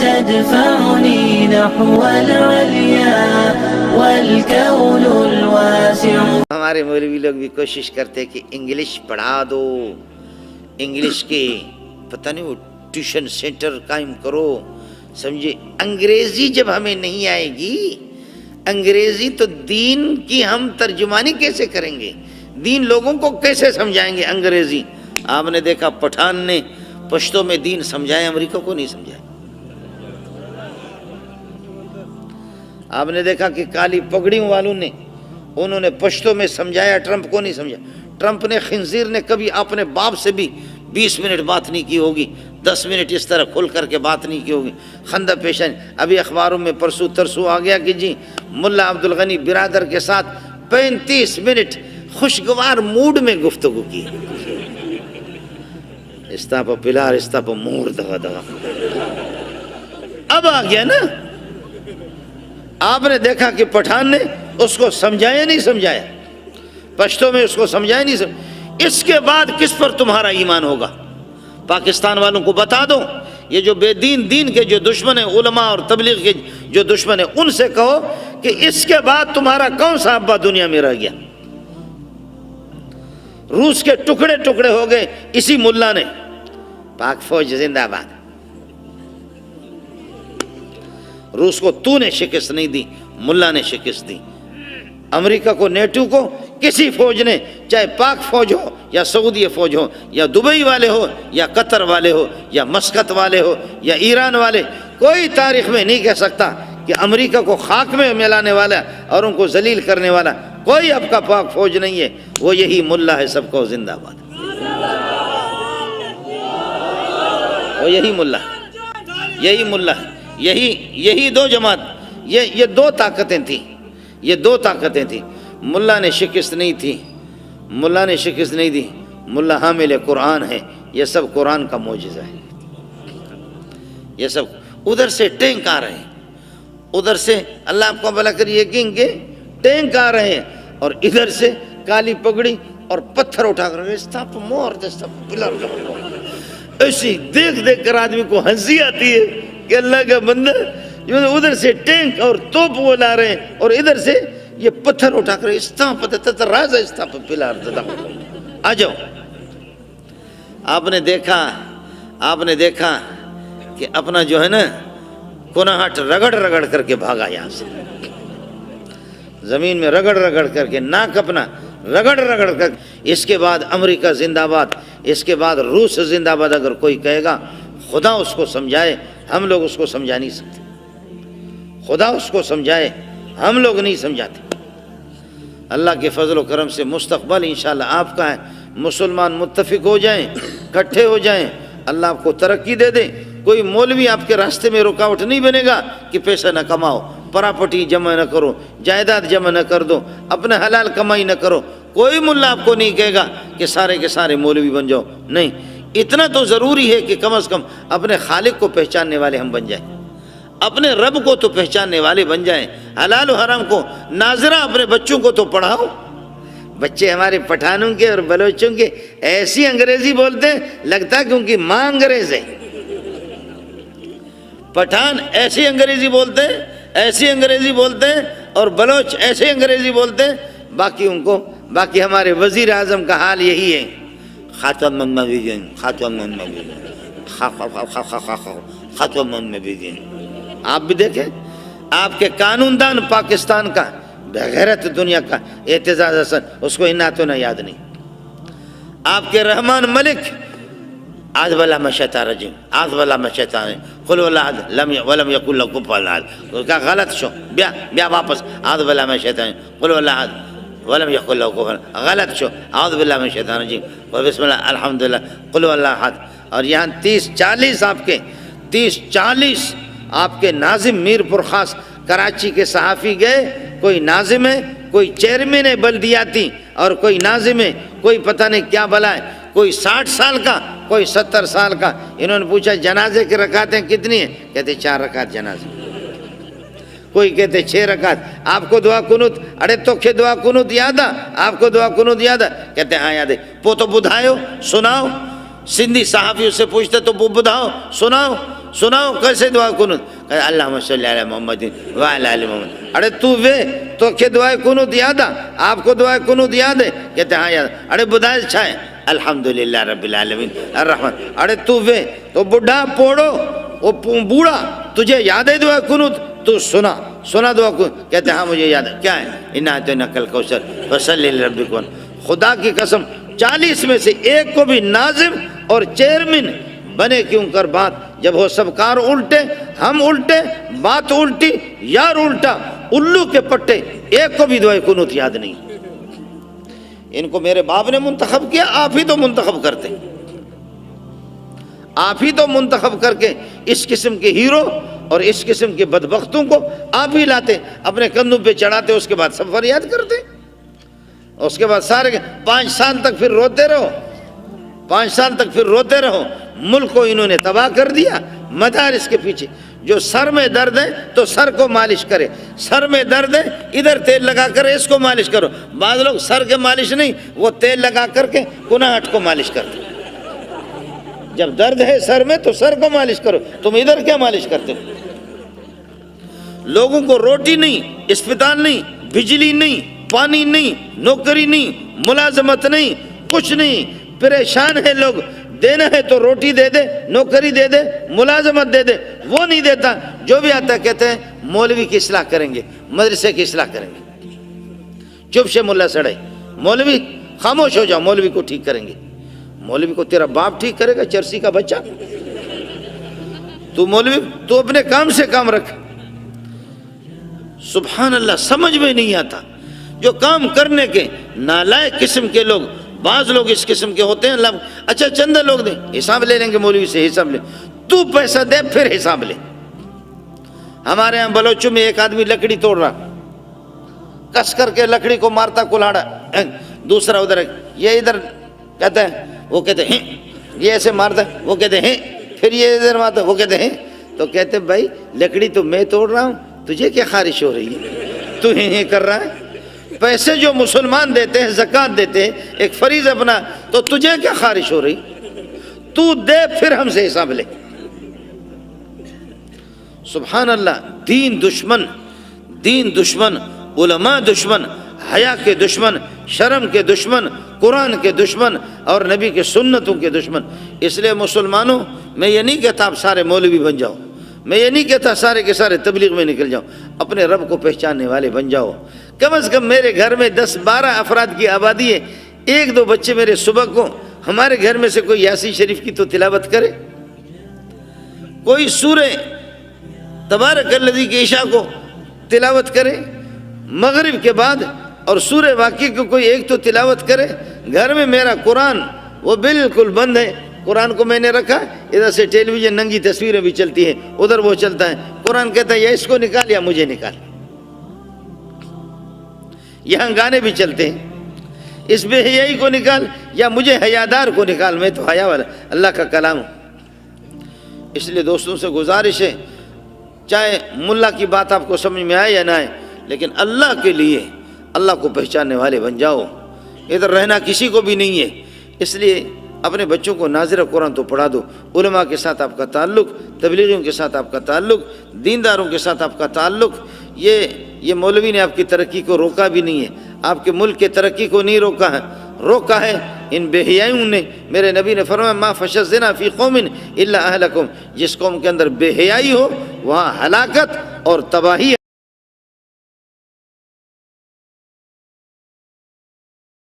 تدفعني نحو العليا والكون الواسع. ہمارے مولوی لوگ بھی کوشش کرتے کہ انگلش پڑھا دو، انگلش کے پتہ نہیں وہ ٹیوشن سینٹر قائم کرو، سمجھے. انگریزی جب ہمیں نہیں آئے گی، انگریزی تو دین کی ہم ترجمانی کیسے کریں گے، دین لوگوں کو کیسے سمجھائیں گے انگریزی. آپ نے دیکھا پٹھان نے پشتو میں دین سمجھایا، امریکہ کو نہیں سمجھایا. آپ نے دیکھا کہ کالی پگڑیوں والوں نے انہوں نے پشتو میں سمجھایا، ٹرمپ کو نہیں سمجھا. ٹرمپ نے خنزیر نے کبھی اپنے باپ سے بھی 20 منٹ بات نہیں کی ہوگی، 10 منٹ اس طرح کھل کر کے بات نہیں کی ہوگی. خندہ پیشانی. ابھی اخباروں میں پرسوں ترسوں آ گیا کہ جی ملا عبدالغنی برادر کے ساتھ 35 منٹ خوشگوار موڈ میں گفتگو کی. استاپا پلار استاپا مور دغا دغا. اب آ گیا نا. آپ نے دیکھا کہ پٹھان نے اس کو سمجھایا نہیں سمجھایا، پشتو میں اس کو سمجھایا نہیں سمجھایا. اس کے بعد کس پر تمہارا ایمان ہوگا؟ پاکستان والوں کو بتا دو، یہ جو بے دین کے جو دشمن ہیں، علماء اور تبلیغ کے جو دشمن ہیں، ان سے کہو کہ اس کے بعد تمہارا کون سا ابا دنیا میں رہ گیا؟ روس کے ٹکڑے ٹکڑے ہو گئے اسی ملا نے. پاک فوج زندہ باد. روس کو تو نے شکست نہیں دی، ملا نے شکست دی. امریکہ کو، نیٹو کو کسی فوج نے، چاہے پاک فوج ہو یا سعودی فوج ہو یا دبئی والے ہو یا قطر والے ہو یا مسقط والے ہو یا ایران والے، کوئی تاریخ میں نہیں کہہ سکتا کہ امریکہ کو خاک میں ملانے والا اور ان کو ذلیل کرنے والا کوئی اب کا پاک فوج نہیں ہے. وہ یہی ملا ہے. سب کو زندہ باد. وہ یہی ملا ہے، یہی ملا ہے، یہی دو جماعت، یہ دو طاقتیں تھیں، یہ دو طاقتیں تھیں. ملا نے شکست نہیں تھی، ملا نے شکست نہیں دی. ملا حامل قرآن ہے. یہ سب قرآن کا معجزہ ہے. یہ سب ادھر سے ٹینک آ رہے ہیں، ادھر سے اللہ آپ کو بھلا کر یقین کے ٹینک آ رہے ہیں، اور ادھر سے کالی پگڑی اور پتھر اٹھا کر ایسی دیکھ کر آدمی کو ہنسی آتی ہے کہ اللہ کا بندہ ادھر سے ٹینک اور توپ وہ لا رہے ہیں اور ادھر سے یہ پتھر اٹھا کر آ جاؤ. آپ نے دیکھا کہ اپنا جو ہے نا کناہٹ رگڑ کر کے بھاگا یہاں سے، زمین میں رگڑ کر کے، ناک اپنا رگڑ کر. اس کے بعد امریکہ زندہ باد، اس کے بعد روس زندہ باد. اگر کوئی کہے گا خدا اس کو سمجھائے، ہم لوگ اس کو سمجھا نہیں سکتے. خدا اس کو سمجھائے، ہم لوگ نہیں سمجھاتے. اللہ کے فضل و کرم سے مستقبل انشاءاللہ آپ کا ہے. مسلمان متفق ہو جائیں، اکٹھے ہو جائیں، اللہ آپ کو ترقی دے دے. کوئی مولوی آپ کے راستے میں رکاوٹ نہیں بنے گا کہ پیسہ نہ کماؤ، پراپرٹی جمع نہ کرو، جائیداد جمع نہ کر دو، اپنا حلال کمائی نہ کرو. کوئی ملا آپ کو نہیں کہے گا کہ سارے کے سارے مولوی بن جاؤ. نہیں، اتنا تو ضروری ہے کہ کم از کم اپنے خالق کو پہچاننے والے ہم بن جائیں، اپنے رب کو تو پہچاننے والے بن جائیں. حلال و حرام کو ناظرہ اپنے بچوں کو تو پڑھاؤ. بچے ہمارے پٹھانوں کے اور بلوچوں کے ایسی انگریزی بولتے ہیں لگتا ہے کہ ان کی ماں انگریز ہے. پٹھان ایسی انگریزی بولتے ہیں اور بلوچ ایسے انگریزی بولتے ہیں. باقی ہمارے وزیر اعظم کا حال یہی ہے. آپ بھی دیکھیں، آپ کے قانون دان پاکستان کا بغیرت دنیا کا اعتزاز حسن، اس کو اناتوں نہ یاد نہیں. آپ کے رحمان ملک آج بلا مشیطان رجیم، آج بلا مشیطان قل واللہ ولم یکن لہ کفوا احد. اس کا غلط شو بیا واپس آج بلا مشیطان قل واللہ ولم یکن لہ کفوا احد. غلط شو اعوذ باللہ من الشیطان الرجیم بسم اللہ الحمدللہ قل واللہ احد. اور یہاں 30-40 آپ کے ناظم میر پر خاص کراچی کے صحافی گئے. کوئی ناظم ہے، کوئی چیئرمین ہے بلدیاتی، اور کوئی ناظم ہے، کوئی پتہ نہیں کیا بلا ہے، کوئی 60 سال کا، کوئی 70 سال کا. انہوں نے پوچھا جنازے کی رکعتیں کتنی ہیں؟ کہتے 4 رکعت جنازے. کوئی کہتے 6 رکعت. آپ کو دعا کنوت، اڑے تو کہ دعا کنوت یاد ہے آپ کو؟ دعا کنوت یاد ہے؟ کہتے ہاں یاد ہے. پو تو بدھائیو سناؤ. سندھی صحافی اس سے پوچھتے تو بدھاؤ سناؤ. سناؤ کیسے دعا قنوت؟ کہ اللہم صلی علی محمد وعلی آل محمد۔ اڑے تو وے تو کہ دعائے قنوت یاد آ؟ آپ کو دعائے قنوت یاد ہے؟ کہتے ہیں ہاں یاد۔ اڑے بدائے چھائے الحمدللہ رب العالمین الرحمن۔ اڑے تو وے تو بڑھا پوڑو وہ بوڑھا تجھے یاد ہے دعائے قنوت؟ تو سنا دعا قنوت؟ کہتے ہیں ہاں مجھے یاد ہے۔ کیا ہے؟ اِنَّا أَعْطَيْنَاكَ الْكَوْثَرَ فَصَلِّ لِرَبِّكَ وَانْحَرْ۔ خدا کی قسم 40 میں سے ایک کو بھی ناظم اور چیئرمین بنے کیوں کر بات، جب ہو سب کار الٹے، ہم الٹے، بات الٹی، یار الٹا، الو کے پٹے، ایک کو بھی دعائے قنوت یاد نہیں۔ ان کو میرے باپ نے منتخب کیا، آپ ہی تو منتخب کرتے، آپ ہی تو منتخب کر کے اس قسم کے ہیرو اور اس قسم کے بدبختوں کو آپ ہی لاتے، اپنے کندھوں پہ چڑھاتے، اس کے بعد سب فریاد کرتے، اس کے بعد سارے 5 سال تک پھر روتے رہو، 5 سال تک پھر روتے رہو۔ ملک کو انہوں نے تباہ کر دیا مدارس کے پیچھے۔ جو سر میں درد ہے تو سر کو مالش کرے، سر میں درد ہے ادھر تیل لگا کر اس کو مالش کرو۔ بعض لوگ سر کے مالش نہیں، وہ تیل لگا کر کے کناہٹ کو مالش کرتے۔ جب درد ہے سر میں تو سر کو مالش کرو، تم ادھر کیا مالش کرتے ہو؟ لوگوں کو روٹی نہیں، اسپتال نہیں، بجلی نہیں، پانی نہیں، نوکری نہیں، ملازمت نہیں، کچھ نہیں، پریشان ہے لوگ۔ دینا ہے تو روٹی دے دے، نوکری دے دے، ملازمت دے دے، وہ نہیں دیتا۔ جو بھی آتا ہے کہتے ہیں مولوی کی اصلاح کریں گے، مدرسے کی اصلاح کریں گے۔ چپ سے ملا سڑے، مولوی خاموش ہو جاؤ، مولوی کو ٹھیک کریں گے۔ مولوی کو تیرا باپ ٹھیک کرے گا، چرسی کا بچہ؟ تو مولوی تو اپنے کام سے کام رکھ۔ سبحان اللہ، سمجھ میں نہیں آتا جو کام کرنے کے نالائق قسم کے لوگ، بعض لوگ اس قسم کے ہوتے ہیں۔ اللہ اچھا چندہ لوگ دیں، حساب لے لیں گے مولوی سے، حساب لے، تو پیسہ دے پھر حساب لے۔ ہمارے ہاں بلوچوں میں ایک آدمی لکڑی توڑ رہا، کس کر کے لکڑی کو مارتا کلاڑا، دوسرا ادھر یہ ادھر کہتا ہے، وہ کہتے ہیں یہ ایسے مارتا ہے، وہ کہتے ہیں پھر یہ ادھر مارتا ہے، وہ کہتے ہیں۔ تو کہتے بھائی لکڑی تو میں توڑ رہا ہوں، تجھے کیا خارش ہو رہی ہے؟ تو ہی کر رہا ہے۔ پیسے جو مسلمان دیتے ہیں، زکوٰۃ دیتے ہیں، ایک فریض اپنا، تو تجھے کیا خارش ہو رہی؟ تو دے پھر ہم سے حساب لے۔ سبحان اللہ، دین دشمن، علماء دشمن، حیا کے دشمن، شرم کے دشمن، قرآن کے دشمن اور نبی کے سنتوں کے دشمن۔ اس لیے مسلمانوں، میں یہ نہیں کہتا آپ سارے مولوی بن جاؤ، میں یہ نہیں کہتا سارے کے سارے تبلیغ میں نکل جاؤ، اپنے رب کو پہچاننے والے بن جاؤ۔ کم از کم میرے گھر میں 10-12 افراد کی آبادی ہے، 1-2 بچے میرے صبح کو ہمارے گھر میں سے کوئی یاسین شریف کی تو تلاوت کرے، کوئی سورہ تبارک الذی کی عشاء کو تلاوت کرے، مغرب کے بعد اور سورہ واقعہ کو کوئی ایک تو تلاوت کرے۔ گھر میں میرا قرآن وہ بالکل بند ہے، قرآن کو میں نے رکھا، ادھر سے ٹیلی ویژن ننگی تصویریں بھی چلتی ہیں، ادھر وہ چلتا ہے، قرآن کہتا ہے یا اس کو نکال یا مجھے نکال۔ یہاں گانے بھی چلتے ہیں، اس بے حیائی کو نکال یا مجھے حیادار کو نکال، میں تو حیا والا اللہ کا کلام ہوں۔ اس لیے دوستوں سے گزارش ہے، چاہے ملا کی بات آپ کو سمجھ میں آئے یا نہ آئے، لیکن اللہ کے لیے اللہ کو پہچاننے والے بن جاؤ۔ ادھر رہنا کسی کو بھی نہیں ہے، اس لیے اپنے بچوں کو ناظر قرآن تو پڑھا دو۔ علماء کے ساتھ آپ کا تعلق، تبلیغیوں کے ساتھ آپ کا تعلق، دینداروں کے ساتھ آپ کا تعلق، یہ مولوی نے آپ کی ترقی کو روکا بھی نہیں ہے، آپ کے ملک کے ترقی کو نہیں روکا ہے ان بے حیائیوں نے۔ میرے نبی نے فرمایا ما فشى الزنا فی قوم الا اہلکم، جس قوم کے اندر بے حیائی ہو وہاں ہلاکت اور تباہی